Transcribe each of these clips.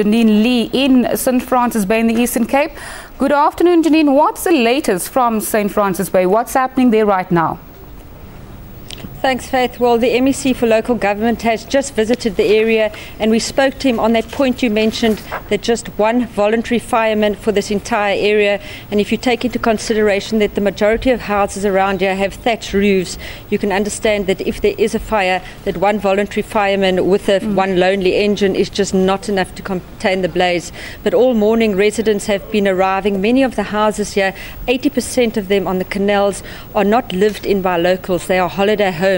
Janine Lee in St. Francis Bay in the Eastern Cape. Good afternoon, Janine. What's the latest from St. Francis Bay? What's happening there right now? Thanks, Faith. Well, the MEC for Local Government has just visited the area, and we spoke to him on that point you mentioned, that just one voluntary fireman for this entire area. And if you take into consideration that the majority of houses around here have thatched roofs, you can understand that if there is a fire, that one voluntary fireman with one lonely engine is just not enough to contain the blaze. But all morning, residents have been arriving. Many of the houses here, 80% of them on the canals, are not lived in by locals. They are holiday homes.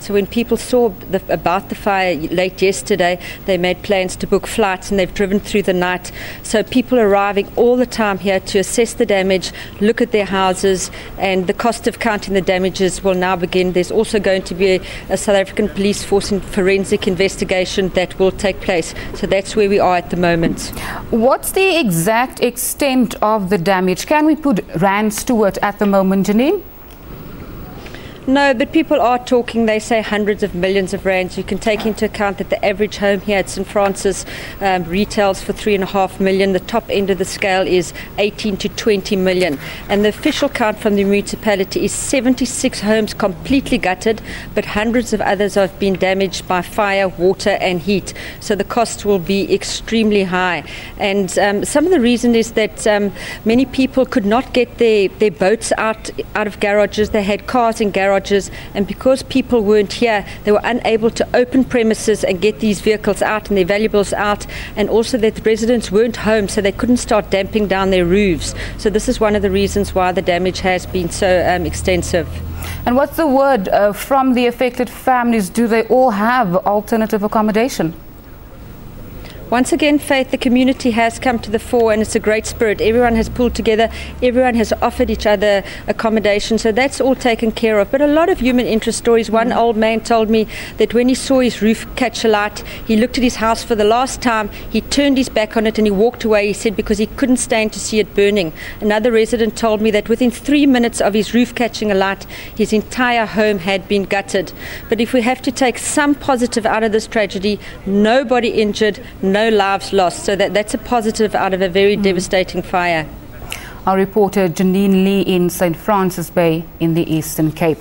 So when people saw about the fire late yesterday, they made plans to book flights, and they've driven through the night. So people are arriving all the time here to assess the damage, look at their houses, and the cost of counting the damages will now begin. There's also going to be a South African Police Force forensic investigation that will take place. So that's where we are at the moment. What's the exact extent of the damage? Can we put rands to it at the moment, Janine? No, but people are talking, they say hundreds of millions of rands. You can take into account that the average home here at St. Francis retails for 3.5 million. The top end of the scale is 18 to 20 million. And the official count from the municipality is 76 homes completely gutted, but hundreds of others have been damaged by fire, water and heat. So the cost will be extremely high. And some of the reason is that many people could not get their boats out of garages. They had cars in garages. And because people weren't here, they were unable to open premises and get these vehicles out and their valuables out, and also that the residents weren't home, so they couldn't start damping down their roofs. So this is one of the reasons why the damage has been so extensive. And what's the word from the affected families? Do they all have alternative accommodation? Once again, Faith, the community has come to the fore, and it's a great spirit. Everyone has pulled together. Everyone has offered each other accommodation. So that's all taken care of. But a lot of human interest stories. One old man told me that when he saw his roof catch alight, he looked at his house for the last time. He turned his back on it and he walked away, he said, because he couldn't stand to see it burning. Another resident told me that within 3 minutes of his roof catching alight, his entire home had been gutted. But if we have to take some positive out of this tragedy, nobody injured, no lives lost. So that's a positive out of a very devastating fire. Our reporter Janine Lee in St. Francis Bay in the Eastern Cape.